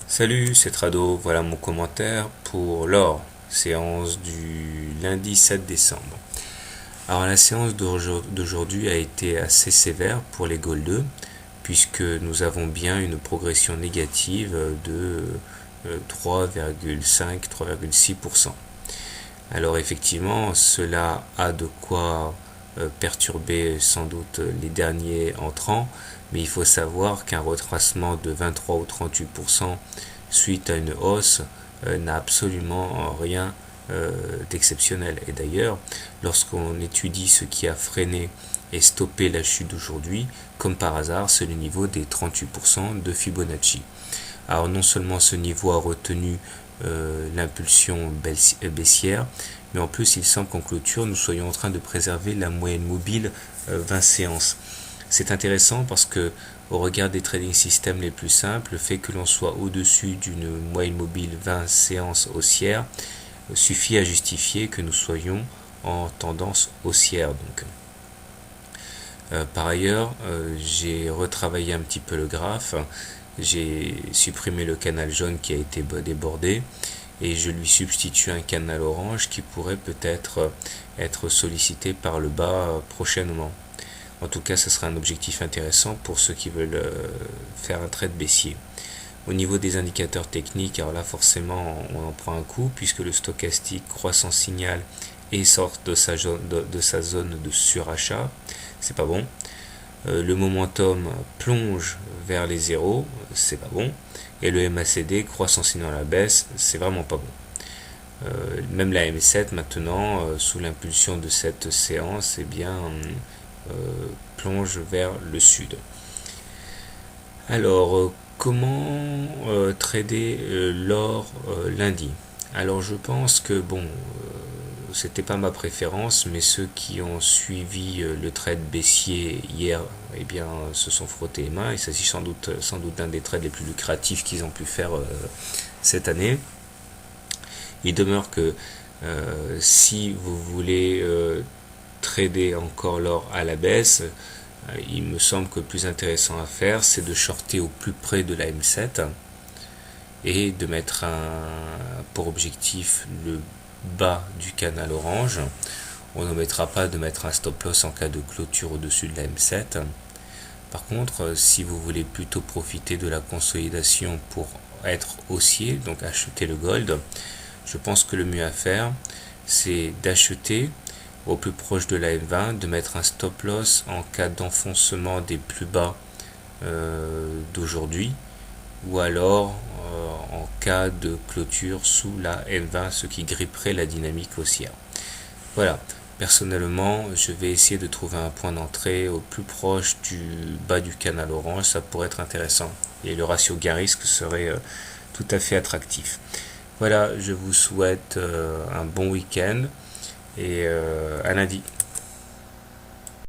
Salut, c'est Trado, voilà mon commentaire pour l'or, séance du lundi 7 décembre. Alors la séance d'aujourd'hui a été assez sévère pour les Gold 2, puisque nous avons bien une progression négative de 3,5-3,6%. Alors effectivement, cela a de quoi perturber sans doute les derniers entrants, mais il faut savoir qu'un retracement de 23 ou 38% suite à une hausse n'a absolument rien d'exceptionnel. Et d'ailleurs, lorsqu'on étudie ce qui a freiné et stoppé la chute d'aujourd'hui, comme par hasard, c'est le niveau des 38% de Fibonacci. Alors non seulement ce niveau a retenu l'impulsion baissière, mais en plus il semble qu'en clôture nous soyons en train de préserver la moyenne mobile 20 séances. C'est intéressant parce que au regard des trading systems les plus simples, le fait que l'on soit au-dessus d'une moyenne mobile 20 séances haussière suffit à justifier que nous soyons en tendance haussière. Donc. Par ailleurs, j'ai retravaillé un petit peu le graphe. J'ai supprimé le canal jaune qui a été débordé et je lui substitue un canal orange qui pourrait peut-être être sollicité par le bas prochainement. En tout cas, ce sera un objectif intéressant pour ceux qui veulent faire un trade baissier. Au niveau des indicateurs techniques, alors là forcément on en prend un coup puisque le stochastique croissant signal et sort de sa zone de surachat, c'est pas bon. Le momentum plonge vers les zéros, c'est pas bon. Et le MACD croissant signal à la baisse, c'est vraiment pas bon. Même la M7 maintenant, sous l'impulsion de cette séance, eh bien, plonge vers le sud. Alors, comment trader l'or lundi? Alors je pense que bon, c'était pas ma préférence, mais ceux qui ont suivi le trade baissier hier, eh bien, se sont frottés les mains. Il s'agit sans doute d'un des trades les plus lucratifs qu'ils ont pu faire cette année. Il demeure que si vous voulez trader encore l'or à la baisse, il me semble que le plus intéressant à faire, c'est de shorter au plus près de la M7 et de mettre pour objectif le bas du canal orange. On n'omettra pas de mettre un stop loss en cas de clôture au-dessus de la M7. Par contre, si vous voulez plutôt profiter de la consolidation pour être haussier, donc acheter le gold, je pense que le mieux à faire, c'est d'acheter au plus proche de la M20, de mettre un stop loss en cas d'enfoncement des plus bas d'aujourd'hui, ou alors en cas de clôture sous la M20, ce qui gripperait la dynamique haussière. Voilà, personnellement, je vais essayer de trouver un point d'entrée au plus proche du bas du canal orange, ça pourrait être intéressant. Et le ratio gain-risque serait tout à fait attractif. Voilà, je vous souhaite un bon week-end et à lundi.